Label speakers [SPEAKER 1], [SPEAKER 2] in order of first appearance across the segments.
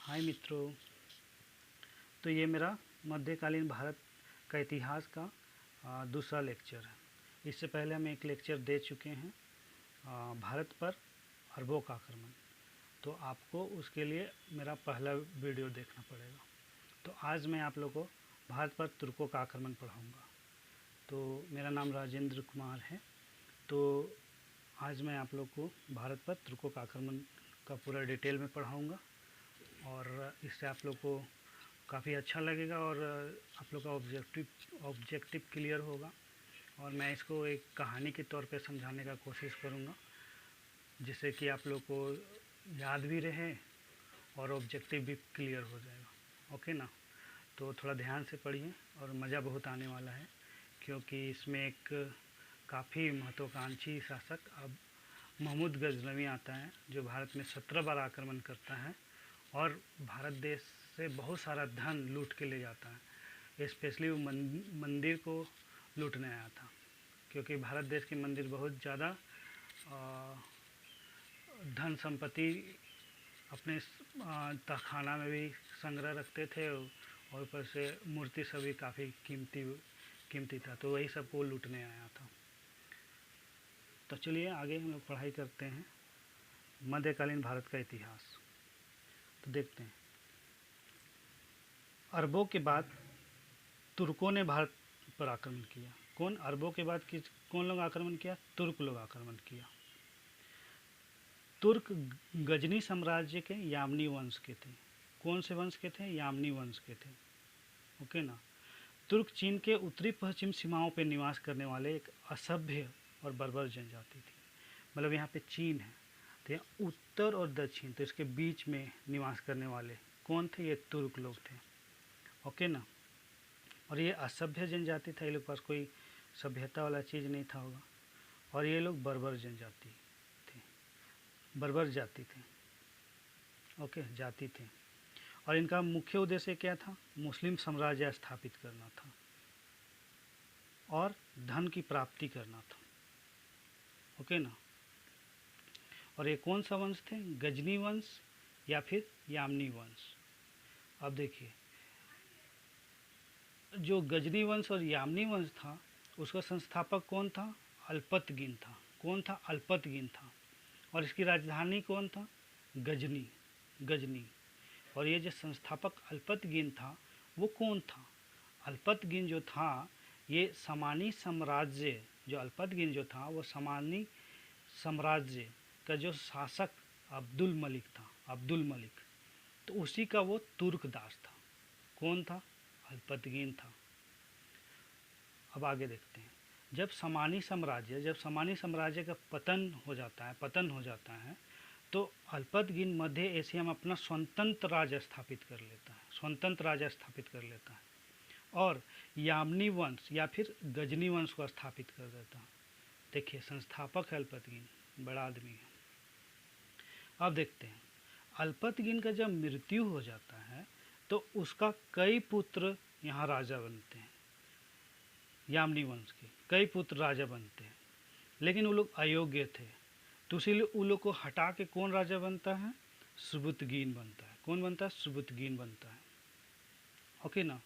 [SPEAKER 1] हाय मित्रों। तो ये मेरा मध्यकालीन भारत का इतिहास का दूसरा लेक्चर है। इससे पहले हम एक लेक्चर दे चुके हैं भारत पर अरबों का आक्रमण। तो आपको उसके लिए मेरा पहला वीडियो देखना पड़ेगा। तो आज मैं आप लोगों को भारत पर तुर्कों का आक्रमण पढ़ाऊँगा। तो मेरा नाम राजेंद्र कुमार है। तो आज मैं आप लोग को भारत पर तुर्कों का आक्रमण का पूरा डिटेल में पढ़ाऊँगा और इससे आप लोग को काफ़ी अच्छा लगेगा और आप लोग का ऑब्जेक्टिव क्लियर होगा। और मैं इसको एक कहानी के तौर पे समझाने का कोशिश करूँगा, जिससे कि आप लोग को याद भी रहे और ऑब्जेक्टिव भी क्लियर हो जाएगा। ओके ना। तो थोड़ा ध्यान से पढ़िए और मज़ा बहुत आने वाला है, क्योंकि इसमें एक काफ़ी महत्वाकांक्षी शासक अब महमूद गजनवी आता है, जो भारत में 17 बार आक्रमण करता है और भारत देश से बहुत सारा धन लूट के ले जाता है। स्पेशली वो मंदिर को लूटने आया था, क्योंकि भारत देश के मंदिर बहुत ज़्यादा धन संपत्ति अपने तहखाना में भी संग्रह रखते थे और ऊपर से मूर्ति सभी काफ़ी कीमती था। तो वही सबको लूटने आया था। तो चलिए आगे हम लोग पढ़ाई करते हैं मध्यकालीन भारत का इतिहास। तो देखते हैं, अरबों के बाद तुर्कों ने भारत पर आक्रमण किया। कौन? अरबों के बाद कौन लोग आक्रमण किया? तुर्क लोग आक्रमण किया। तुर्क गजनी साम्राज्य के यामनी वंश के थे। कौन से वंश के थे? यामनी वंश के थे। ओके ना। तुर्क चीन के उत्तरी पश्चिम सीमाओं पर निवास करने वाले एक असभ्य और बर्बर जनजाति थी। मतलब यहाँ पे चीन है, तो यहाँ उत्तर और दक्षिण, तो इसके बीच में निवास करने वाले कौन थे? ये तुर्क लोग थे। ओके ना। और ये असभ्य जनजाति था, ये लोग पास कोई सभ्यता वाला चीज़ नहीं था होगा। और ये लोग बर्बर जनजाति थे, बर्बर जाति थे। ओके, जाति थे। और इनका मुख्य उद्देश्य क्या था? मुस्लिम साम्राज्य स्थापित करना था और धन की प्राप्ति करना था। ओके ना। और ये कौन सा वंश थे? गजनी वंश या फिर यामनी वंश। अब देखिए, जो गजनी वंश और यामनी वंश था, उसका संस्थापक कौन था? अल्पतगिन था। कौन था? अल्पतगिन था। और इसकी राजधानी कौन था? गजनी। और ये जो संस्थापक अल्पतगिन था, वो कौन था? अल्पतगिन जो था, ये समानी साम्राज्य, जो अल्पतगिन जो था, वो समानी साम्राज्य का जो शासक अब्दुल मलिक था, अब्दुल मलिक, तो उसी का वो तुर्क दास था। कौन था? अल्पतगिन था। अब आगे देखते हैं, जब समानी साम्राज्य का पतन हो जाता है तो अल्पतगिन मध्य एशिया में अपना स्वतंत्र राज्य स्थापित कर लेता है और यामनी वंश या फिर गजनी वंश को स्थापित कर देता है। देखिए, संस्थापक है अल्पतगिन, बड़ा आदमी है। अब देखते हैं, अल्पतगिन का जब मृत्यु हो जाता है तो उसका कई पुत्र यहाँ राजा बनते हैं। यामनी वंश के कई पुत्र राजा बनते हैं, लेकिन वो लोग अयोग्य थे, तो इसीलिए उन लोग को हटा के कौन राजा बनता है? सुबुतगीन बनता है। कौन बनता है? सुबुतगीन बनता है। ओके ना।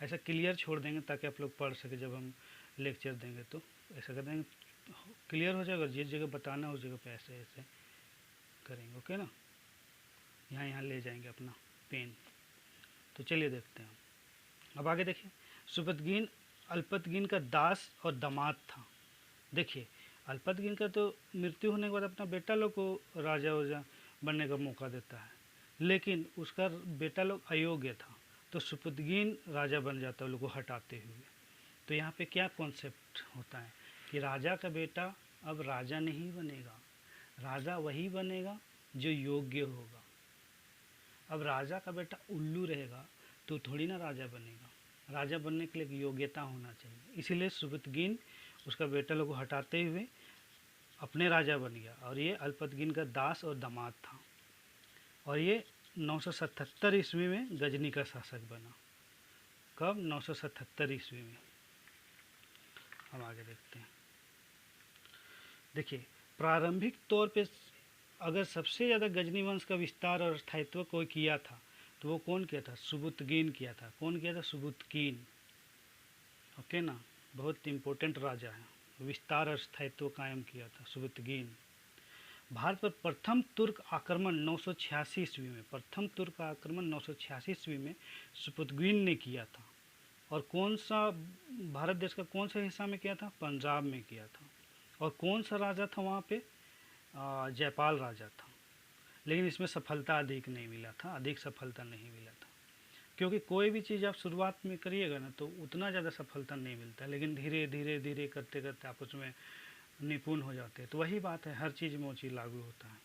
[SPEAKER 1] ऐसा क्लियर छोड़ देंगे ताकि आप लोग पढ़ सके। जब हम लेक्चर देंगे तो ऐसा कर देंगे, क्लियर हो जाएगा। जिस जगह बताना उस जगह पे ऐसे ऐसे करेंगे। ओके ना। यहाँ ले जाएंगे अपना पेन। तो चलिए देखते हैं। अब आगे देखिए, सुबुतगीन अल्पतगिन का दास और दामाद था। देखिए, अल्पतगिन का तो मृत्यु होने के बाद अपना बेटा लोग को राजा बनने का मौका देता है, लेकिन उसका बेटा लोग अयोग्य था, तो सुबुतगीन राजा बन जाता है लोग को हटाते हुए। तो यहाँ पे क्या कॉन्सेप्ट होता है कि राजा का बेटा अब राजा नहीं बनेगा, राजा वही बनेगा जो योग्य होगा। अब राजा का बेटा उल्लू रहेगा तो थोड़ी ना राजा बनेगा। राजा बनने के लिए योग्यता होना चाहिए। इसीलिए सुबुतगीन उसका बेटा लोग को हटाते हुए अपने राजा बन गया, और ये अल्पतगिन का दास और दामाद था। और ये 977 ईस्वी में गजनी का शासक बना। कब? 977 ईस्वी में। हम आगे देखते हैं। देखिए, प्रारंभिक तौर पे अगर सबसे ज़्यादा गजनी वंश का विस्तार और स्थायित्व कोई किया था तो वो कौन किया था? सुबुतगीन किया था। कौन किया था? सुबुतगीन। ओके ना, बहुत इम्पोर्टेंट राजा है, विस्तार स्थायित्व कायम किया था सुबुतगीन। भारत पर प्रथम तुर्क आक्रमण 986 ईस्वी में, प्रथम तुर्क आक्रमण 986 ईस्वी में सुबुतगीन ने किया था। और कौन सा भारत देश का कौन सा हिस्सा में किया था? पंजाब में किया था। और कौन सा राजा था वहाँ पे? जयपाल राजा था। लेकिन इसमें सफलता अधिक नहीं मिला था, अधिक सफलता नहीं मिला था, क्योंकि कोई भी चीज़ आप शुरुआत में करिएगा ना तो उतना ज़्यादा सफलता नहीं मिलता, लेकिन धीरे धीरे धीरे करते करते आप उसमें निपुण हो जाते हैं। तो वही बात है, हर चीज़ में वो चीज़ लागू होता है।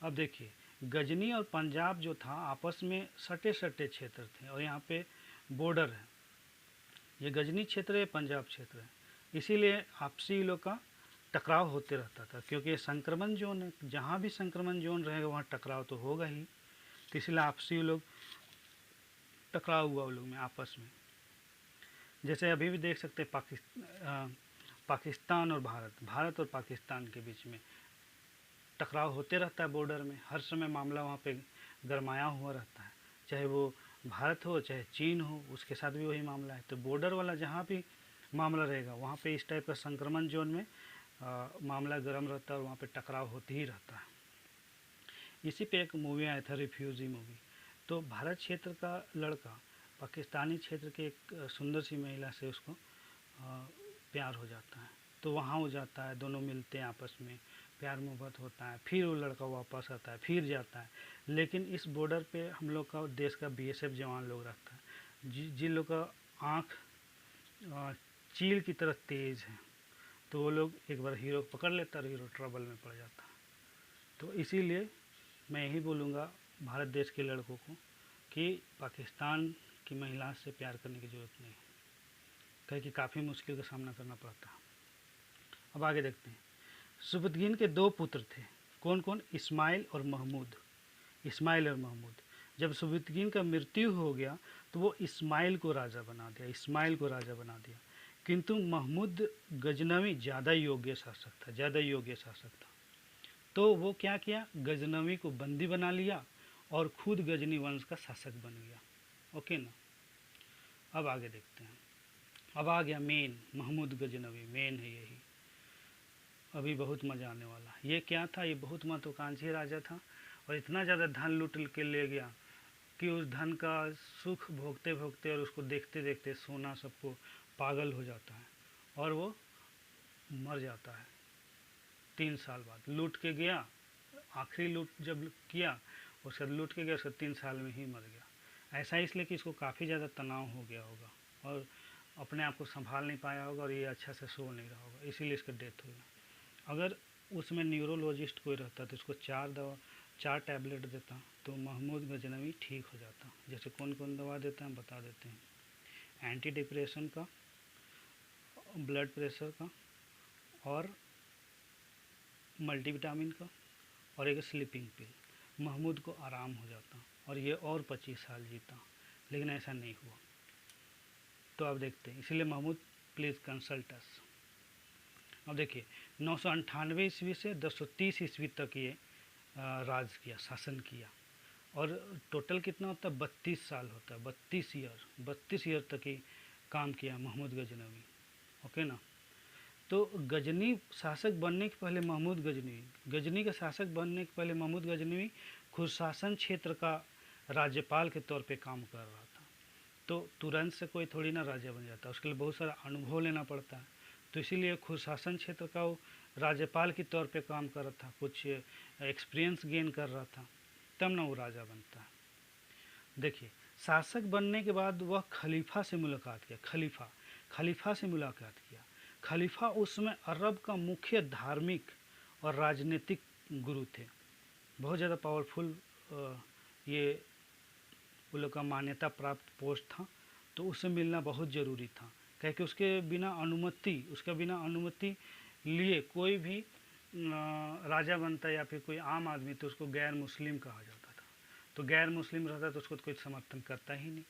[SPEAKER 1] अब देखिए, गजनी और पंजाब जो था आपस में सटे सटे क्षेत्र थे, और यहाँ पे बॉर्डर है, ये गजनी क्षेत्र है, पंजाब क्षेत्र है, इसीलिए आपसी लोग का टकराव होते रहता था, क्योंकि ये संक्रमण जोन है, जहाँ भी संक्रमण जोन रहेगा वहाँ टकराव तो होगा ही। तो इसलिए आपसी लोग टकराव हुआ उन लोग में आपस में। जैसे अभी भी देख सकते हैं पाकिस्तान और भारत और पाकिस्तान के बीच में टकराव होते रहता है बॉर्डर में, हर समय मामला वहाँ पे गरमाया हुआ रहता है, चाहे वो भारत हो चाहे चीन हो, उसके साथ भी वही मामला है। तो बॉर्डर वाला जहाँ भी मामला रहेगा वहाँ पे इस टाइप का संक्रमण जोन में मामला गर्म रहता है और वहाँ पे टकराव होते ही रहता है। इसी पे एक मूवी आया था, रिफ्यूजी मूवी। तो भारत क्षेत्र का लड़का पाकिस्तानी क्षेत्र के एक सुंदर सी महिला से उसको प्यार हो जाता है, तो वहाँ हो जाता है, दोनों मिलते हैं आपस में, प्यार मोहब्बत होता है, फिर वो लड़का वापस आता है, फिर जाता है। लेकिन इस बॉर्डर पे हम लोग का देश का बीएसएफ जवान लोग रहता है, जिन लोग का आँख चील की तरह तेज़ है, तो वो लोग एक बार हीरो को पकड़ लेता है और हीरो ट्रबल में पड़ जाता है। तो इसीलिए मैं यही बोलूँगा भारत देश के लड़कों को कि पाकिस्तान की महिला से प्यार करने की ज़रूरत नहीं है, कहे कि काफ़ी मुश्किल का सामना करना पड़ता है। अब आगे देखते हैं। सुबुतगीन के दो पुत्र थे, कौन कौन? इस्माइल और महमूद। इस्माइल और महमूद। जब सुबुतगीन का मृत्यु हो गया तो वो इस्माइल को राजा बना दिया, इस्माइल को राजा बना दिया। किंतु महमूद गजनवी ज़्यादा योग्य शासक था, ज़्यादा योग्य शासक था। तो वो क्या किया? गजनवी को बंदी बना लिया और खुद गजनी वंश का शासक बन गया। ओके ना। अब आगे देखते हैं। अब आ गया मेन, महमूद गजनवी मेन है यही, अभी बहुत मज़ा आने वाला। ये क्या था? ये बहुत महत्वाकांक्षी राजा था और इतना ज़्यादा धन लूट के ले गया कि उस धन का सुख भोगते भोगते और उसको देखते देखते सोना सबको पागल हो जाता है और वो मर जाता है 3 साल बाद। लूट के गया, आखिरी लूट जब किया उसके बाद लूट के गया, उसके 3 साल में ही मर गया। ऐसा इसलिए कि इसको काफ़ी ज़्यादा तनाव हो गया होगा और अपने आप को संभाल नहीं पाया होगा और ये अच्छा से सो नहीं रहा होगा, इसीलिए इसका डेथ हो गया। अगर उसमें न्यूरोलॉजिस्ट कोई रहता तो इसको 4 टैबलेट देता तो महमूद गजनवी ठीक हो जाता। जैसे कौन कौन दवा देता है हम बता देते हैं। एंटी डिप्रेशन का, ब्लड प्रेशर का, और मल्टीविटामिन का, और एक स्लीपिंग पिल। महमूद को आराम हो जाता और ये और 25 साल जीता, लेकिन ऐसा नहीं हुआ। तो अब देखते हैं, इसीलिए महमूद प्लीज़ कंसल्ट अस। अब देखिए 998 ईस्वी से 1030 ईस्वी तक ये राज किया, शासन किया, और टोटल कितना होता है? 32 साल होता है, 32 ईयर तक ही काम किया महमूद गजनवी। ओके ना। तो गजनी शासक बनने के पहले महमूद गजनी का शासक बनने के पहले महमूद गजनवी खुद शासन क्षेत्र का राज्यपाल के तौर पे काम कर रहा था। तो तुरंत से कोई थोड़ी ना राजा बन जाता, उसके लिए बहुत सारा अनुभव लेना पड़ता है। तो इसीलिए खुद शासन क्षेत्र का वो राज्यपाल के तौर पे काम कर रहा था, कुछ एक्सपीरियंस गेन कर रहा था, तब ना वो राजा बनता है। देखिए, शासक बनने के बाद वह खलीफा से मुलाकात किया, खलीफा से मुलाकात किया। खलीफा उस समय अरब का मुख्य धार्मिक और राजनीतिक गुरु थे, बहुत ज़्यादा पावरफुल ये वो लोग का मान्यता प्राप्त पोस्ट था। तो उससे मिलना बहुत ज़रूरी था, क्योंकि उसके बिना अनुमति लिए कोई भी राजा बनता या फिर कोई आम आदमी तो उसको गैर मुस्लिम कहा जाता था। तो गैर मुस्लिम रहता तो उसको कोई समर्थन करता ही नहीं,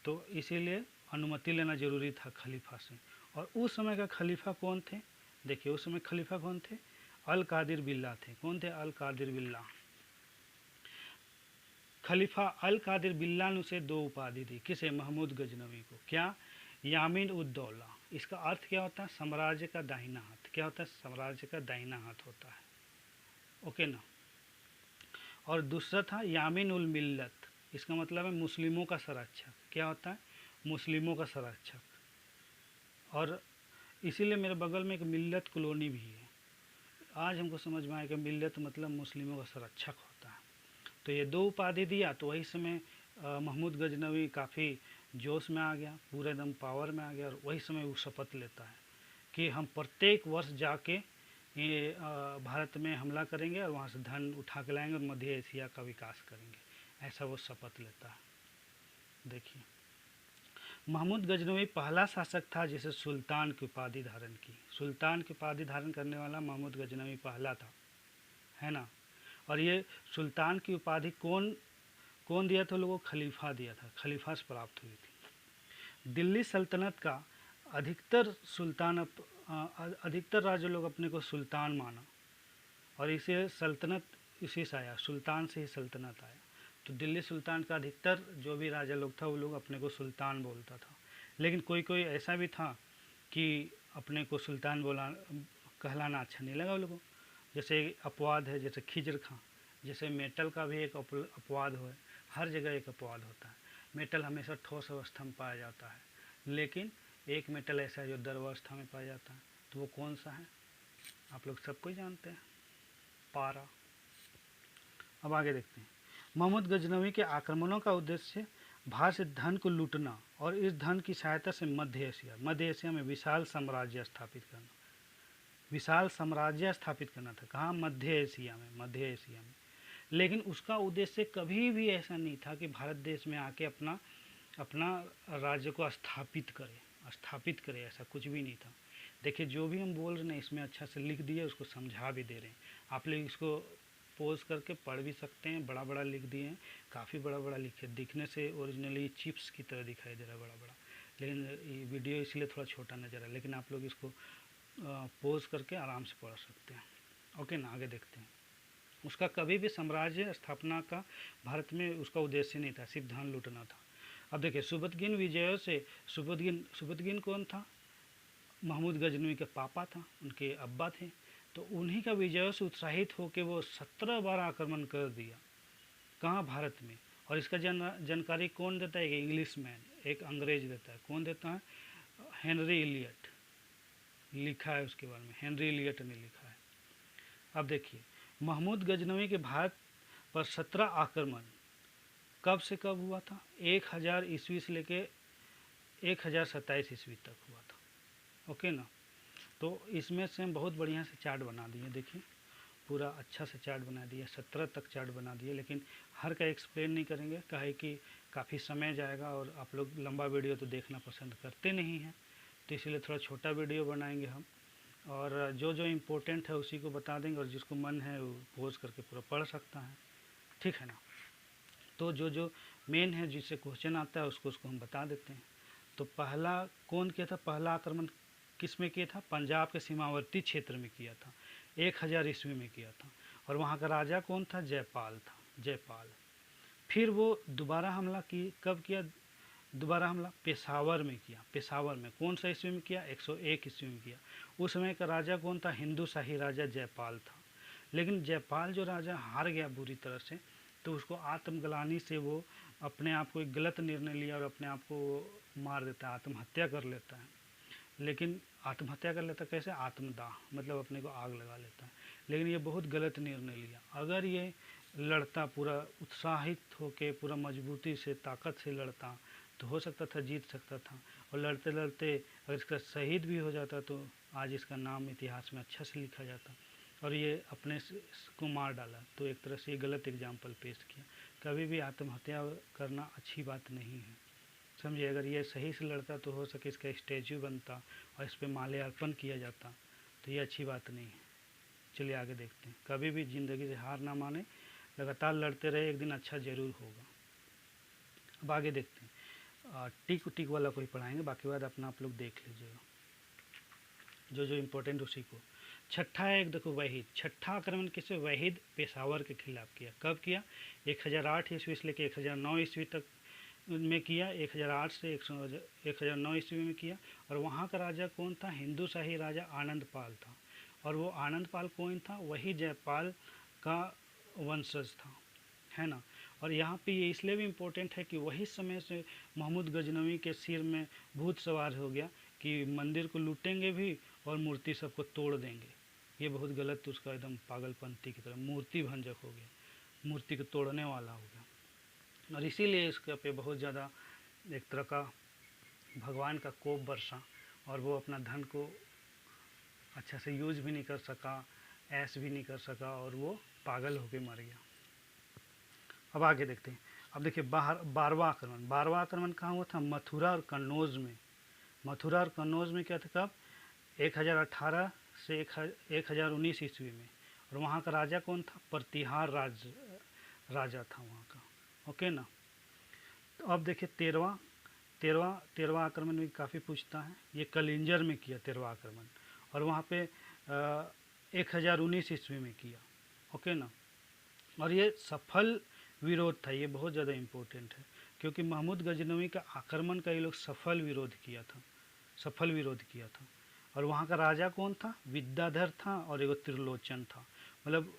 [SPEAKER 1] तो इसीलिए अनुमति लेना ज़रूरी था खलीफा से। और उस समय का खलीफा कौन थे? देखिए, उस समय खलीफा कौन थे? अल कादिर बिल्ला थे। कौन थे? अल कादिर बिल्ला। खलीफा अल कादिर बिल्ला ने उसे 2 उपाधि दी, किसे? महमूद गजनवी को। क्या? यामीन उद दौला। इसका अर्थ क्या होता है? साम्राज्य का दाहिना हाथ। क्या होता है? साम्राज्य का दाहिना हाथ होता है, ओके ना। और दूसरा था यामीन उल मिल्लत, इसका मतलब है मुस्लिमों का संरक्षक। क्या होता है? मुस्लिमों का संरक्षक। और इसीलिए मेरे बगल में एक मिल्लत कॉलोनी भी है। आज हमको समझ में आया कि मिल्लत मतलब मुस्लिमों का संरक्षक होता है। तो ये 2 उपाधि दिया, तो वही समय महमूद गजनवी काफ़ी जोश में आ गया, पूरे एकदम पावर में आ गया, और वही समय वो शपथ लेता है कि हम प्रत्येक वर्ष जाके ये भारत में हमला करेंगे और वहाँ से धन उठा के लाएंगे और मध्य एशिया का विकास करेंगे, ऐसा वो शपथ लेता है। देखिए, महमूद गजनवी पहला शासक था जिसे सुल्तान की उपाधि धारण की। सुल्तान की उपाधि धारण करने वाला महमूद गजनवी पहला था, है ना। और ये सुल्तान की उपाधि कौन कौन दिया था लोगों को? खलीफा दिया था, खलीफा से प्राप्त हुई थी। दिल्ली सल्तनत का अधिकतर राज्य लोग अपने को सुल्तान माना, और इसे सल्तनत इसी से आया, सुल्तान से ही सल्तनत आया। तो दिल्ली सुल्तान का अधिकतर जो भी राजा लोग था वो लोग अपने को सुल्तान बोलता था। लेकिन कोई कोई ऐसा भी था कि अपने को सुल्तान कहलाना अच्छा नहीं लगा वो लोगों को। जैसे अपवाद है, जैसे खिजर खां, जैसे मेटल का भी एक अपवाद हो, हर जगह एक अपवाद होता है। मेटल हमेशा ठोस अवस्था में पाया जाता है, लेकिन एक मेटल ऐसा है जो द्रव अवस्था में पाया जाता है, तो वो कौन सा है? आप लोग सबको जानते हैं, पारा। अब आगे देखते हैं। महमूद गजनवी के आक्रमणों का उद्देश्य भारत से धन को लूटना और इस धन की सहायता से मध्य एशिया में विशाल साम्राज्य स्थापित करना। विशाल साम्राज्य स्थापित करना था। कहाँ? मध्य एशिया में। लेकिन उसका उद्देश्य कभी भी ऐसा नहीं था कि भारत देश में आके अपना राज्य को स्थापित करे, ऐसा कुछ भी नहीं था। देखिए, जो भी हम बोल रहे हैं इसमें अच्छा से लिख दिए, उसको समझा भी दे रहे हैं। आप लोग इसको पोज करके पढ़ भी सकते हैं, बड़ा बड़ा लिख दिए हैं, काफ़ी बड़ा बड़ा लिखे। दिखने से ओरिजिनली चिप्स की तरह दिखाई दे रहा है बड़ा बड़ा, लेकिन ये वीडियो इसलिए थोड़ा छोटा नज़र है, लेकिन आप लोग इसको पोज करके आराम से पढ़ सकते हैं, ओके ना। आगे देखते हैं। उसका कभी भी साम्राज्य स्थापना का भारत में उसका उद्देश्य नहीं था, सिर्फ धन लूटना था। अब देखिए, सुबुतगिन विजयों से सुबुतगिन कौन था? महमूद गजनवी के पापा था, उनके अब्बा थे। तो उन्हीं का विजयों से उत्साहित होकर वो 17 बार आक्रमण कर दिया। कहाँ? भारत में। और इसका जानकारी कौन देता है? एक इंग्लिशमैन, एक अंग्रेज देता है। कौन देता है? हेनरी इलियट लिखा है उसके बारे में, हेनरी इलियट ने लिखा है। अब देखिए, महमूद गजनवी के भारत पर 17 आक्रमण कब से कब हुआ था? 1000 ईस्वी से लेके 1027 ईस्वी तक हुआ था, ओके ना। तो इसमें से हम बहुत बढ़िया से चार्ट बना दिए। देखिए, पूरा अच्छा से चार्ट बना दिया, 17 तक चार्ट बना दिए, लेकिन हर का एक्सप्लेन नहीं करेंगे, काहे कि काफ़ी समय जाएगा और आप लोग लंबा वीडियो तो देखना पसंद करते नहीं हैं, तो इसलिए थोड़ा छोटा वीडियो बनाएंगे हम, और जो जो इम्पोर्टेंट है उसी को बता देंगे, और जिसको मन है वो पोज करके पूरा पढ़ सकता है, ठीक है ना। तो जो जो मेन है, जिससे क्वेश्चन आता है उसको हम बता देते हैं। तो पहला कौन किया था? पहला आक्रमण किस में किया था? पंजाब के सीमावर्ती क्षेत्र में किया था, 1000 ईस्वी में किया था, और वहाँ का राजा कौन था? जयपाल था, जयपाल। फिर वो दोबारा हमला कब किया? दोबारा हमला पेशावर में किया। पेशावर में कौन सा ईस्वी में किया? 101 ईस्वी में किया। उस समय का राजा कौन था? हिंदू शाही राजा जयपाल था। लेकिन जयपाल जो राजा हार गया बुरी तरह से, तो उसको आत्मग्लानि से वो अपने आप को एक गलत निर्णय लिया और अपने आप को मार देता है, आत्महत्या कर लेता है। लेकिन आत्महत्या कर लेता कैसे? आत्मदाह, मतलब अपने को आग लगा लेता है। लेकिन ये बहुत गलत निर्णय लिया। अगर ये लड़ता, पूरा उत्साहित होकर, पूरा मजबूती से, ताकत से लड़ता, तो हो सकता था जीत सकता था। और लड़ते लड़ते अगर इसका शहीद भी हो जाता तो आज इसका नाम इतिहास में अच्छा से लिखा जाता। और ये अपने को मार डाला, तो एक तरह से ये गलत एग्जाम्पल पेश किया। कभी भी आत्महत्या करना अच्छी बात नहीं है, समझिए। अगर ये सही से लड़ता तो हो सके इसका स्टैचू बनता और इस पर माल्यार्पण किया जाता, तो ये अच्छी बात नहीं है। चलिए आगे देखते हैं। कभी भी ज़िंदगी से हार ना माने, लगातार लड़ते रहे, एक दिन अच्छा ज़रूर होगा। अब आगे देखते हैं। टिक वाला कोई पढ़ाएंगे, बाकी बात अपना आप लोग देख लीजिएगा, जो जो इम्पोर्टेंट उसी को। छठा है एक, देखो वहीद, छठा आक्रमण किसे, वहीद पेशावर के खिलाफ किया। कब किया, 1008 ईस्वी से लेकर 1009 ईस्वी तक में किया, 1008 से 1009 ईस्वी में किया। और वहाँ का राजा कौन था, हिंदू शाही राजा आनंदपाल था। और वो आनंदपाल कौन था, वही जयपाल का वंशज था, है ना। और यहाँ पे ये इसलिए भी इम्पोर्टेंट है कि वही समय से महमूद गजनवी के सिर में भूत सवार हो गया कि मंदिर को लूटेंगे भी और मूर्ति सबको तोड़ देंगे। ये बहुत गलत, उसका एकदम पागलपंथी की तरह मूर्ति भंजक हो गया, मूर्ति को तोड़ने वाला हो गया। और इसीलिए इसके पे बहुत ज़्यादा एक तरह का भगवान का कोप बरसा और वो अपना धन को अच्छा से यूज भी नहीं कर सका, ऐश भी नहीं कर सका और वो पागल होकर मर गया। अब आगे देखते हैं। अब देखिए 12वां आक्रमण कहाँ हुआ था, मथुरा और कन्नौज में। मथुरा और कन्नौज में क्या था, कब, 1018 से 1019 ईस्वी में। और वहाँ का राजा कौन था, प्रतिहार राजा था वहाँ का, ओके ना। तो अब देखिए 13वां आक्रमण भी काफ़ी पूछता है। ये कलिंजर में किया 13वां आक्रमण और वहाँ पे 1019 ईस्वी में किया, ओके ना। और ये सफल विरोध था, ये बहुत ज़्यादा इम्पोर्टेंट है क्योंकि महमूद गजनवी का आक्रमण का ये लोग सफल विरोध किया था। और वहाँ का राजा कौन था, विद्याधर था और एगो त्रिलोचन था। मतलब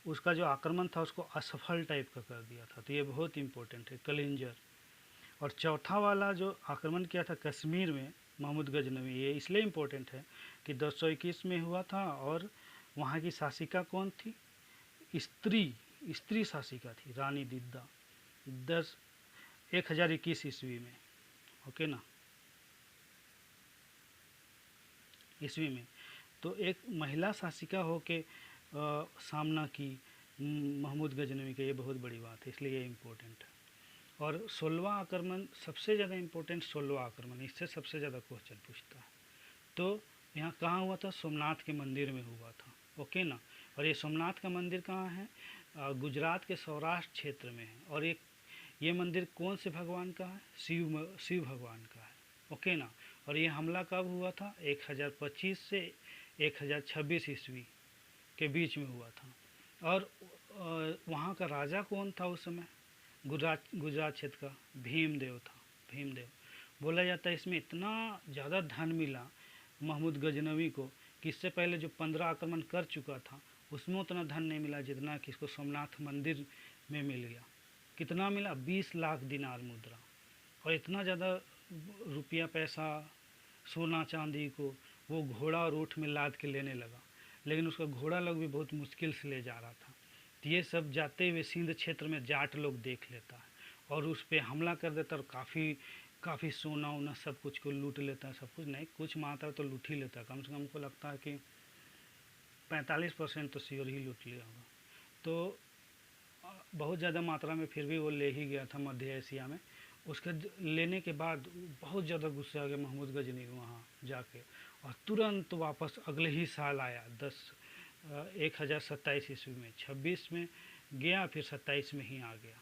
[SPEAKER 1] उसका जो आक्रमण था उसको असफल टाइप का कर दिया था। तो ये बहुत इम्पोर्टेंट है कलिंजर। और चौथा वाला जो आक्रमण किया था कश्मीर में महमूद गजनवी, ये इसलिए इम्पोर्टेंट है कि 1021 में हुआ था और वहाँ की शासिका कौन थी, स्त्री शासिका थी, रानी दिद्दा, 1021 ईस्वी में, ओके ना, ईस्वी में। तो एक महिला शासिका होके सामना की महमूद गजनवी का, ये बहुत बड़ी बात है, इसलिए ये इम्पोर्टेंट है। और 16वां आक्रमण सबसे ज़्यादा इम्पोर्टेंट, 16वां आक्रमण, इससे सबसे ज़्यादा क्वेश्चन पूछता है। तो यहाँ कहाँ हुआ था, सोमनाथ के मंदिर में हुआ था, ओके ना। और ये सोमनाथ का मंदिर कहाँ है, गुजरात के सौराष्ट्र क्षेत्र में है। और ये मंदिर कौन से भगवान का है, शिव भगवान का है, ओके ना। और ये हमला कब हुआ था, 1025 से 1026 ईस्वी के बीच में हुआ था। और वहाँ का राजा कौन था उस समय, गुजरात क्षेत्र का भीमदेव था, भीमदेव। बोला जाता है इसमें इतना ज़्यादा धन मिला महमूद गजनवी को कि इससे पहले जो 15 आक्रमण कर चुका था उसमें उतना धन नहीं मिला जितना कि इसको सोमनाथ मंदिर में मिल गया। कितना मिला, 20 लाख दिनार मुद्रा। और इतना ज़्यादा रुपया पैसा सोना चांदी को वो घोड़ा और ऊँट में लाद के लेने लगा, लेकिन उसका घोड़ा लोग भी बहुत मुश्किल से ले जा रहा था। तो ये सब जाते हुए सिंध क्षेत्र में जाट लोग देख लेता है और उस पर हमला कर देता और काफ़ी सोना वोना सब कुछ को लूट लेता है। सब कुछ नहीं, कुछ मात्रा तो लूट ही लेता है, कम से कम हमको लगता है कि 45% तो श्योर ही लूट लिया होगा। तो बहुत ज़्यादा मात्रा में फिर भी वो ले ही गया था मध्य एशिया में। उसके लेने के बाद बहुत ज़्यादा गुस्सा आ गया महमूद गजनी वहाँ जाके और तुरंत वापस अगले ही साल आया, 1027 ईस्वी में, 26 में गया, फिर 27 में ही आ गया।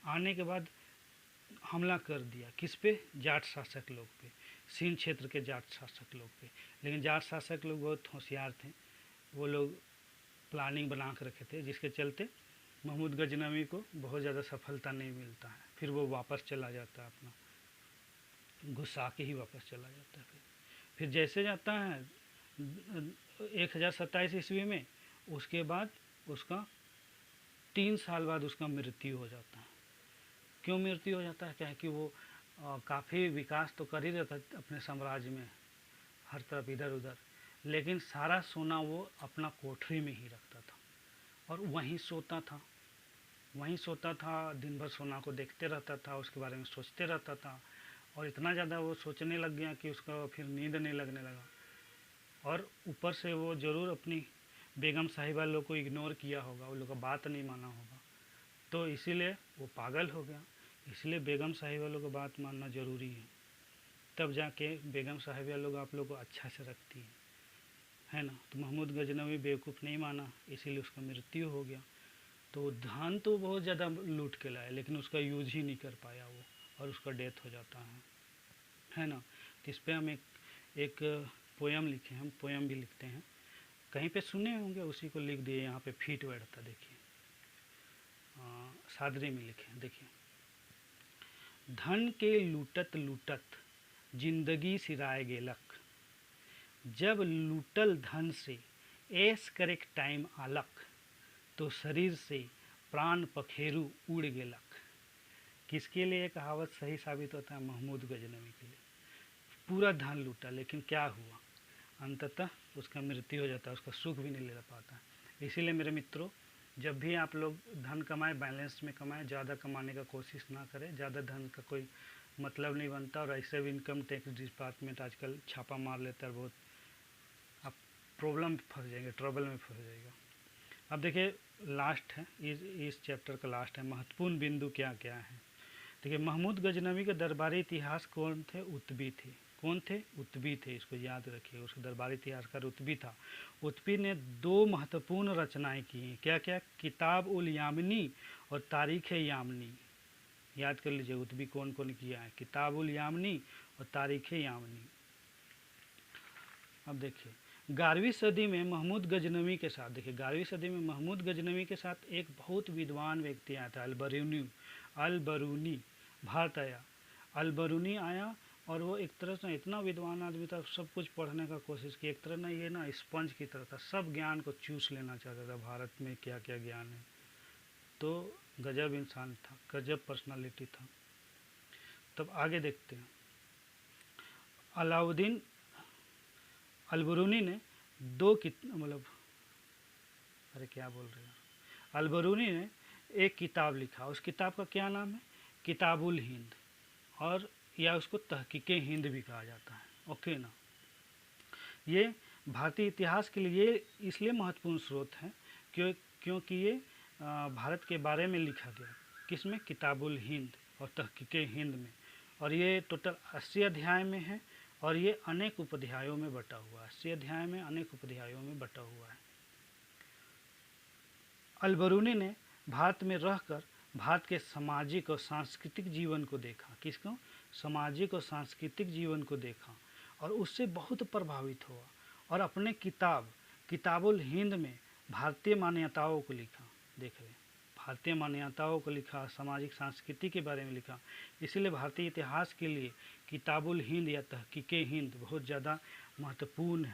[SPEAKER 1] आने के बाद हमला कर दिया, किस पे, जाट शासक लोग पे, सिंध क्षेत्र के जाट शासक लोग पे। लेकिन जाट शासक लोग बहुत होशियार थे, वो लोग प्लानिंग बना कर रखे थे, जिसके चलते महमूद गजनवी को बहुत ज़्यादा सफलता नहीं मिलता है। फिर वो वापस चला जाता है, अपना गुस्सा के ही वापस चला जाता है। फिर जैसे जाता है 1027 ईस्वी में, उसके बाद उसका 3 साल बाद उसका मृत्यु हो जाता है। क्यों मृत्यु हो जाता है, क्या है कि वो काफ़ी विकास तो कर ही रहा था अपने साम्राज्य में हर तरफ इधर उधर, लेकिन सारा सोना वो अपना कोठरी में ही रखता था और वहीं सोता था, दिन भर सोना को देखते रहता था, उसके बारे में सोचते रहता था। और इतना ज़्यादा वो सोचने लग गया कि उसका फिर नींद नहीं लगने लगा। और ऊपर से वो ज़रूर अपनी बेगम साहिबा लोग को इग्नोर किया होगा, वो लोग का बात नहीं माना होगा, तो इसीलिए वो पागल हो गया। इसलिए बेगम साहिबा लोग को बात मानना ज़रूरी है, तब जाके बेगम साहिबा लोग आप लोग को अच्छा से रखती है ना। तो महमूद गजनवी बेवकूफ़ नहीं माना, इसीलिए उसका मृत्यु हो गया। तो धन तो बहुत ज़्यादा लूट के लाया, लेकिन उसका यूज ही नहीं कर पाया वो, और उसका डेथ हो जाता है ना। तो इस पर हम एक पोयम लिखे हैं, हम पोयम भी लिखते हैं। कहीं पे सुने होंगे, उसी को लिख दिए यहाँ पे फीट बैठता। देखिए सादरी में लिखे, देखिए धन के लूटत लूटत जिंदगी सिराए गेलक, जब लूटल धन से ऐस करेक टाइम आलक, तो शरीर से प्राण पखेरु उड़ गेलक। किसके लिए ये कहावत सही साबित होता है? महमूद गजनवी के लिए। पूरा धन लूटा, लेकिन क्या हुआ? अंततः उसका मृत्यु हो जाता है, उसका सुख भी नहीं ले पाता। इसीलिए मेरे मित्रों, जब भी आप लोग धन कमाएं, बैलेंस में कमाएं, ज़्यादा कमाने का कोशिश ना करें। ज़्यादा धन का कोई मतलब नहीं बनता, और ऐसे भी इनकम टैक्स डिपार्टमेंट आजकल छापा मार लेता है बहुत, आप प्रॉब्लम में फंस जाएंगे, ट्रबल में फंस जाएगा। अब देखिए लास्ट है, इस चैप्टर का लास्ट है, महत्वपूर्ण बिंदु क्या क्या है। देखिए महमूद गजनवी के दरबारी इतिहास कौन थे? उत्बी थे। कौन थे? उत्बी थे, इसको याद रखिए। उसका दरबारी इतिहासकार उत्बी था। उत्बी ने 2 महत्वपूर्ण रचनाएं की हैं। क्या क्या? किताब उल यामिनी और तारीख़ यामिनी। याद कर लीजिए उत्बी कौन कौन किया है, किताब उल यामिनी और तारीख़ यामिनी। अब देखिए 11वीं सदी में महमूद गजनवी के साथ, देखिए 11वीं सदी में महमूद गजनवी के साथ एक बहुत विद्वान व्यक्ति आया था, अल-बरूनी भारत आया। अल-बरूनी आया और वो एक तरह से इतना विद्वान आदमी था, सब कुछ पढ़ने का कोशिश की। एक तरह ना ये ना स्पंज की तरह था, सब ज्ञान को चूस लेना चाहता था, भारत में क्या क्या ज्ञान है। तो गजब इंसान था, गजब पर्सनालिटी था। तब आगे देखते हैं। अलाउद्दीन अल-बरूनी ने अल-बरूनी ने एक किताब लिखा। उस किताब का क्या नाम है? किताबुल हिंद, और या उसको तहकीके हिंद भी कहा जाता है। ओके ना। ये भारतीय इतिहास के लिए इसलिए महत्वपूर्ण स्रोत है क्योंकि ये भारत के बारे में लिखा गया। किसमें? किताबुल हिंद और तहकीके हिंद में। और ये टोटल 80 अध्याय में है, और ये अनेक उपअध्यायों में बटा हुआ है। 80 अध्याय में अनेक उपअध्यायों में बटा हुआ है। अल-बरूनी ने भारत में रहकर भारत के सामाजिक और सांस्कृतिक जीवन को देखा। किसको? सामाजिक और सांस्कृतिक जीवन को देखा, और उससे बहुत प्रभावित हुआ, और अपने किताबुल हिंद में भारतीय मान्यताओं को लिखा। देख रहे, भारतीय मान्यताओं को लिखा, सामाजिक संस्कृति के बारे में लिखा। इसीलिए भारतीय इतिहास के लिए किताबुल हिंद या तहकीके हिंद बहुत ज़्यादा महत्वपूर्ण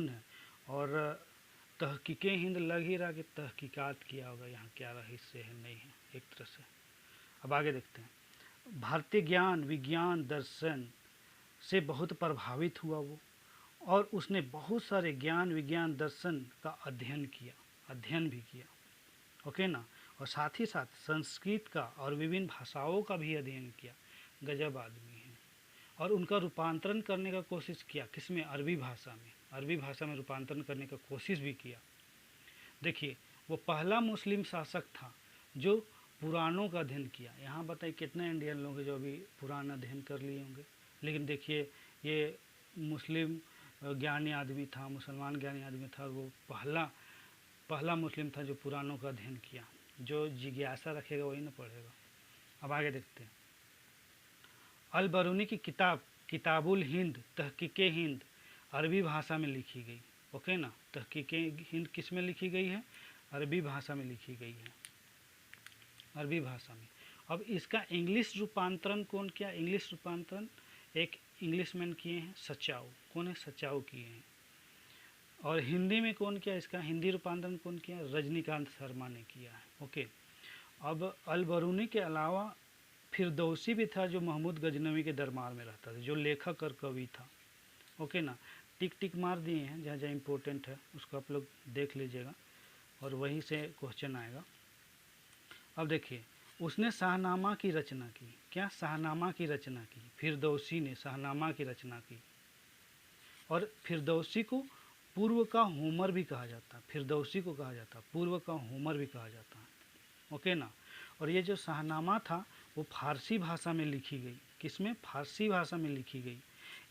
[SPEAKER 1] है। और तहकीके हिंद लग ही रहा कि तहकीकात किया होगा, यहाँ क्या रहस्य है, नहीं है एक तरह से। अब आगे देखते हैं। भारतीय ज्ञान, विज्ञान, दर्शन से बहुत प्रभावित हुआ वो, और उसने बहुत सारे ज्ञान, विज्ञान, दर्शन का अध्ययन भी किया। ओके ना। और साथ ही साथ संस्कृत का और विभिन्न भाषाओं का भी अध्ययन किया। गजब आदमी है। और उनका रूपांतरण करने का कोशिश किया। किसमें? अरबी भाषा में रूपांतरण करने का कोशिश भी किया। देखिए वो पहला मुस्लिम शासक था जो पुराणों का अध्ययन किया। यहाँ बताइए कितने इंडियन लोग हैं जो अभी पुराण अध्ययन कर लिए होंगे, लेकिन देखिए ये मुस्लिम ज्ञानी आदमी था, मुसलमान ज्ञानी आदमी था, वो पहला मुस्लिम था जो पुराणों का अध्ययन किया। जो जिज्ञासा रखेगा वही ना पढ़ेगा। अब आगे देखते हैं। अल-बरूनी की किताबुल हिंद, तहकीके हिंद अरबी भाषा में लिखी गई। ओके ना। तहकीके हिंद किस में लिखी गई है? अरबी भाषा में लिखी गई है, अरबी भाषा में। अब इसका इंग्लिश रूपांतरण कौन किया? इंग्लिश रूपांतरण एक इंग्लिशमैन किए हैं, सचाऊ। कौन है? सचाऊ किए हैं। और हिंदी में कौन किया? इसका हिंदी रूपांतरण कौन किया? रजनीकांत शर्मा ने किया है। ओके। अब अल-बरूनी के अलावा फिरदौसी भी था, जो महमूद गजनवी के दरबार में रहता था, जो लेखक और कवि था। ओके ना। टिक टिक मार दिए हैं, जहाँ जहाँ इम्पोर्टेंट है उसको आप लोग देख लीजिएगा, और वहीं से क्वेश्चन आएगा। अब देखिए उसने शाहनामा की रचना की। क्या? शाहनामा की रचना की। फिरदौसी ने शाहनामा की रचना की। और फिरदौसी को पूर्व का होमर भी कहा जाता है। फिरदौसी को कहा जाता है पूर्व का होमर भी कहा जाता है। ओके ना। और ये जो शाहनामा था वो फारसी भाषा में लिखी गई। किसमें? फारसी भाषा में लिखी गई।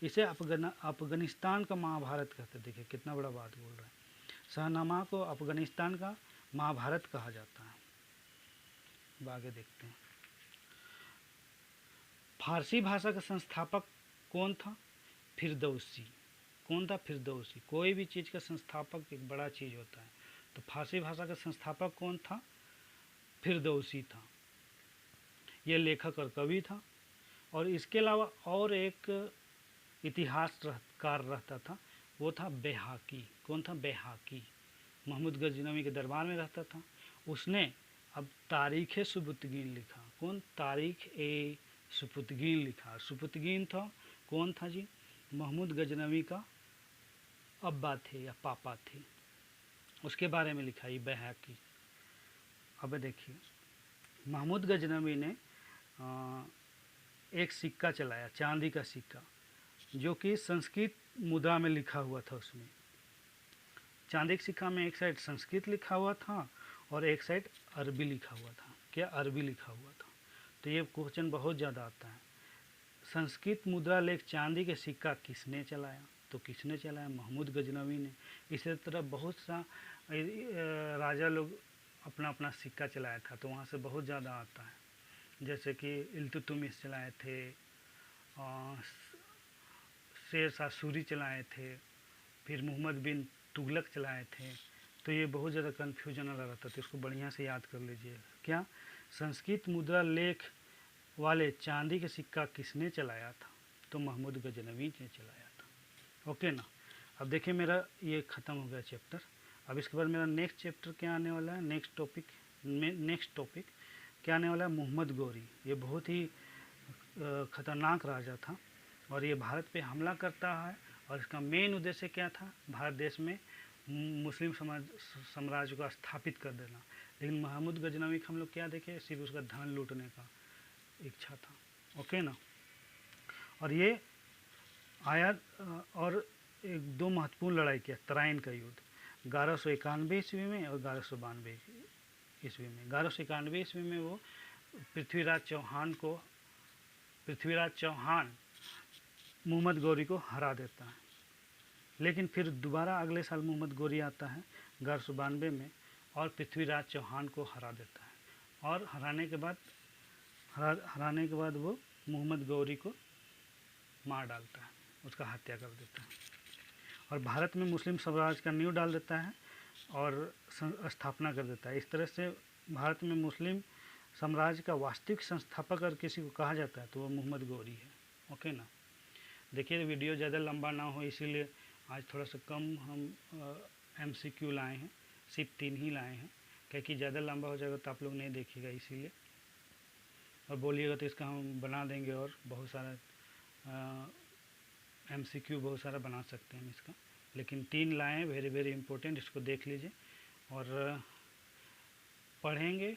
[SPEAKER 1] इसे अफगानिस्तान का महाभारत कहते। देखिए कितना बड़ा बात बोल रहा है। शाहनामा को अफगानिस्तान का महाभारत कहा जाता है। अब आगे देखते हैं। फारसी भाषा का संस्थापक कौन था? फिरदौसी। कौन था? फिरदौसी। कोई भी चीज़ का संस्थापक एक बड़ा चीज़ होता है, तो फारसी भाषा का संस्थापक कौन था? फिरदौसी था। ये लेखक और कवि था। और इसके अलावा और एक इतिहासकार रहता था, वो था बैहाकी। कौन था? बैहाकी। महमूद गजनवी के दरबार में रहता था। उसने अब तारीख़ सुपुतगीन लिखा। कौन? तारीख़ ए सुपुतगीन लिखा। सुपुतगीन था कौन था जी? महमूद गजनवी का अब्बा थे या पापा थे, उसके बारे में लिखा ये बैहाकी। अब देखिए, महमूद गजनवी ने एक सिक्का चलाया, चांदी का सिक्का, जो कि संस्कृत मुद्रा में लिखा हुआ था। उसमें चांदी के सिक्का में एक साइड संस्कृत लिखा हुआ था और एक साइड अरबी लिखा हुआ था। क्या? अरबी लिखा हुआ था। तो ये क्वेश्चन बहुत ज़्यादा आता है। संस्कृत मुद्रा लेख चांदी के सिक्का किसने चलाया? तो किसने चलाया? महमूद गजनवी ने। इसी तरह बहुत सा राजा लोग अपना अपना सिक्का चलाया था, तो वहाँ से बहुत ज़्यादा आता है। जैसे कि इल्तुतमिश चलाए थे, शेर शाह सूरी चलाए थे, फिर मोहम्मद बिन तुगलक चलाए थे। तो ये बहुत ज़्यादा कन्फ्यूजन वाला रहता है, तो इसको बढ़िया से याद कर लीजिए। क्या? संस्कृत मुद्रा लेख वाले चांदी के सिक्का किसने चलाया था? तो महमूद गजनवी ने चलाया था। ओके ना। अब देखिए, मेरा ये ख़त्म हो गया चैप्टर। अब इसके बाद मेरा नेक्स्ट चैप्टर क्या आने वाला है? नेक्स्ट टॉपिक क्या आने वाला है? मोहम्मद गौरी। ये बहुत ही ख़तरनाक राजा था और ये भारत पे हमला करता है। और इसका मेन उद्देश्य क्या था? भारत देश में मुस्लिम साम्राज्य को स्थापित कर देना। लेकिन महमूद गजनवी का हम लोग क्या देखे? सिर्फ उसका धन लूटने का इच्छा था। ओके ना। और ये आया और एक दो महत्वपूर्ण लड़ाई किया, तराइन का युद्ध 1191 ईस्वी में और 1192 ईस्वी में। 1191 ईस्वी में वो पृथ्वीराज चौहान मोहम्मद गौरी को हरा देता है। लेकिन फिर दोबारा अगले साल मोहम्मद गौरी आता है 1192 में और पृथ्वीराज चौहान को हरा देता है। और हराने के बाद वो मोहम्मद गौरी को मार डालता है, उसका हत्या कर देता है और भारत में मुस्लिम साम्राज्य का नींव डाल देता है और स्थापना कर देता है। इस तरह से भारत में मुस्लिम साम्राज्य का वास्तविक संस्थापक अगर किसी को कहा जाता है तो वो मोहम्मद गौरी है। ओके ना। देखिए, वीडियो ज़्यादा लंबा ना हो इसीलिए आज थोड़ा सा कम हम MCQ लाए हैं, सिर्फ 3 ही लाए हैं, क्योंकि ज़्यादा लंबा हो जाएगा तो आप लोग नहीं देखिएगा इसीलिए। और बोलिएगा तो इसका हम बना देंगे और बहुत सारा MCQ बहुत सारा बना सकते हैं इसका। लेकिन 3 लाए हैं, वेरी वेरी इंपॉर्टेंट, इसको देख लीजिए और पढ़ेंगे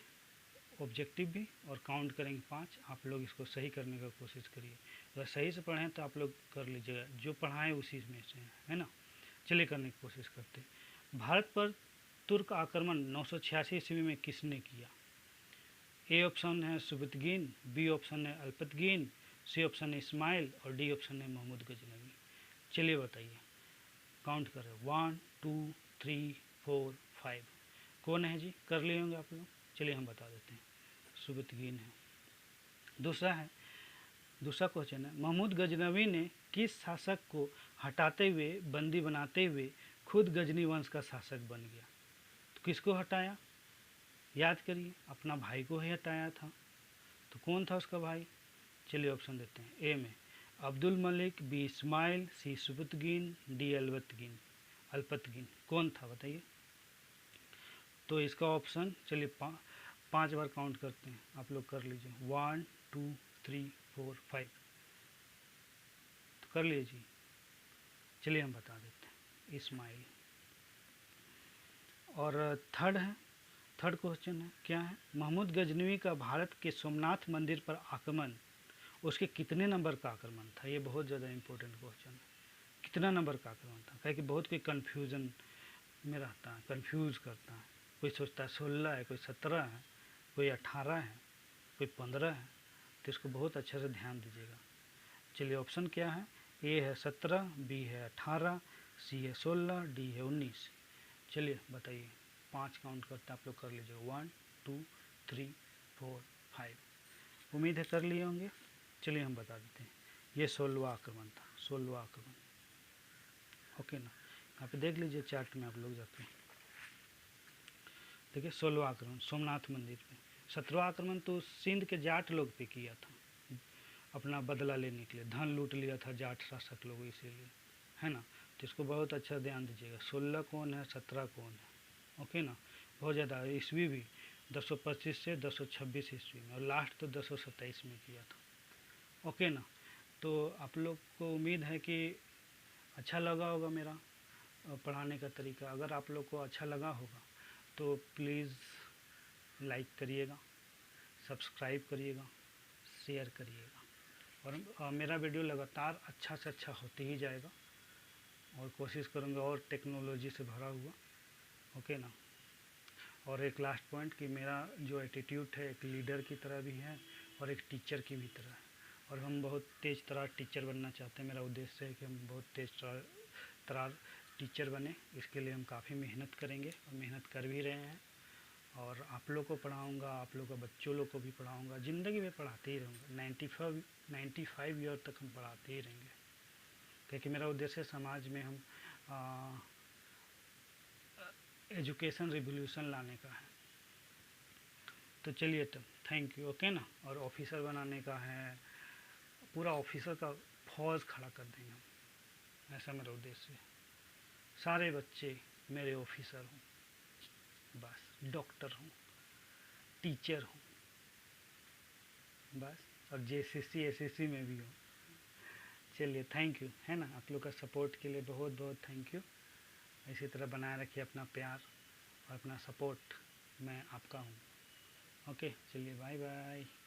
[SPEAKER 1] ऑब्जेक्टिव भी और काउंट करेंगे 5। आप लोग इसको सही करने का कोशिश करिए। अगर सही से पढ़ें तो आप लोग कर लीजिएगा, जो पढ़ाएं उसी में से है ना। चलिए करने की कोशिश करते हैं। भारत पर तुर्क आक्रमण 986 ईस्वी में किसने किया? ए ऑप्शन है सुबुतगीन, बी ऑप्शन है अल्पतगीन, सी ऑप्शन है इस्माइल और डी ऑप्शन है महमूद गजनवी। चलिए बताइए, काउंट करें 1 2 3 4 5। कौन है जी? कर लिए होंगे आप लोग। चलिए हम बता देते हैं, सुबुतगीन है। दूसरा क्वेश्चन है, महमूद गजनवी ने किस शासक को हटाते हुए, बंदी बनाते हुए खुद गजनी वंश का शासक बन गया? तो किसको हटाया? याद करिए, अपना भाई को ही हटाया था। तो कौन था उसका भाई? चलिए ऑप्शन देते हैं। ए में अब्दुल मलिक, बी इस्माइल, सी सुबुतगीन, डी अल्पतगीन। कौन था बताइए? तो इसका ऑप्शन चलिए 5 बार काउंट करते हैं, आप लोग कर लीजिए। 1 2 3 4 5। तो कर लीजिए। चलिए हम बता देते हैं, इस्माइल। और थर्ड क्वेश्चन है, क्या है? महमूद गजनवी का भारत के सोमनाथ मंदिर पर आक्रमण उसके कितने नंबर का आक्रमण था? ये बहुत ज़्यादा इंपॉर्टेंट क्वेश्चन है। कितना नंबर का आक्रमण था? क्योंकि बहुत कोई कन्फ्यूज़न में रहता है, कन्फ्यूज़ करता है। कोई सोचता है 16 है, कोई 17 है, कोई 18 है, कोई 15 है। तो इसको बहुत अच्छे से ध्यान दीजिएगा। चलिए ऑप्शन क्या है? ए है 17, बी है 18, सी है 16, डी है 19। चलिए बताइए, 5 काउंट करते आप लोग कर लीजिए। 1 2 3 4 5। उम्मीद है कर लिए होंगे। चलिए हम बता देते हैं, ये 16वां आक्रमण था, 16वां आक्रमण। ओके ना। यहाँ पे देख लीजिए चार्ट में आप लोग जाते हैं, देखिए 16वां आक्रमण सोमनाथ मंदिर पे, 17वां आक्रमण तो सिंध के जाट लोग पे किया था, अपना बदला लेने के लिए, धन लूट लिया था जाट शासक लोग इसीलिए, है ना। तो इसको बहुत अच्छा ध्यान दीजिएगा, 16 कौन है 17 कौन है, ओके ना। बहुत ज़्यादा ईस्वी भी 1025 से 1026 ईस्वी में, और लास्ट तो 1027 में किया था, ओके ना। तो आप लोग को उम्मीद है कि अच्छा लगा होगा मेरा पढ़ाने का तरीका। अगर आप लोग को अच्छा लगा होगा तो प्लीज़ लाइक करिएगा, सब्सक्राइब करिएगा, शेयर करिएगा, और मेरा वीडियो लगातार अच्छा से अच्छा होते ही जाएगा, और कोशिश करूँगा और टेक्नोलॉजी से भरा हुआ, ओके ना। और एक लास्ट पॉइंट कि मेरा जो एटीट्यूड है एक लीडर की तरह भी है और एक टीचर की भी तरह है, और हम बहुत तेज़ तरार टीचर बनना चाहते हैं। मेरा उद्देश्य है कि हम बहुत तेज़ तरार टीचर बने, इसके लिए हम काफ़ी मेहनत करेंगे और मेहनत कर भी रहे हैं। और आप लोग को पढ़ाऊँगा, आप लोग को बच्चों लोग को भी पढ़ाऊँगा, ज़िंदगी में पढ़ाते ही रहूँगा, 95 ईयर तक हम पढ़ाते ही रहेंगे, क्योंकि मेरा उद्देश्य समाज में हम एजुकेशन रिवोल्यूशन लाने का है। तो चलिए तब थैंक यू, ओके ना। और ऑफिसर बनाने का है, पूरा ऑफिसर का फौज खड़ा कर देंगे हम, ऐसा मेरा उद्देश्य है। सारे बच्चे मेरे ऑफिसर हों, बस डॉक्टर हूँ, टीचर हूँ, बस, और जेसीसी एसएससी में भी हूँ। चलिए थैंक यू, है ना। आप लोग का सपोर्ट के लिए बहुत बहुत थैंक यू। इसी तरह बनाए रखिए अपना प्यार और अपना सपोर्ट, मैं आपका हूँ। ओके चलिए, बाय बाय।